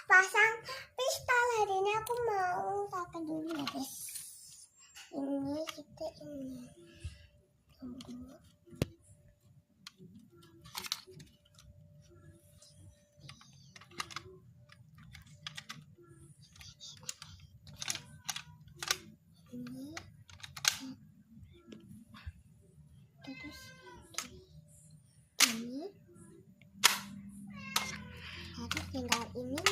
pasang pistol. Hari ini aku mau pakai dulu ya guys. Ini kita ini tunggu. Ini terus ini harus tinggal ini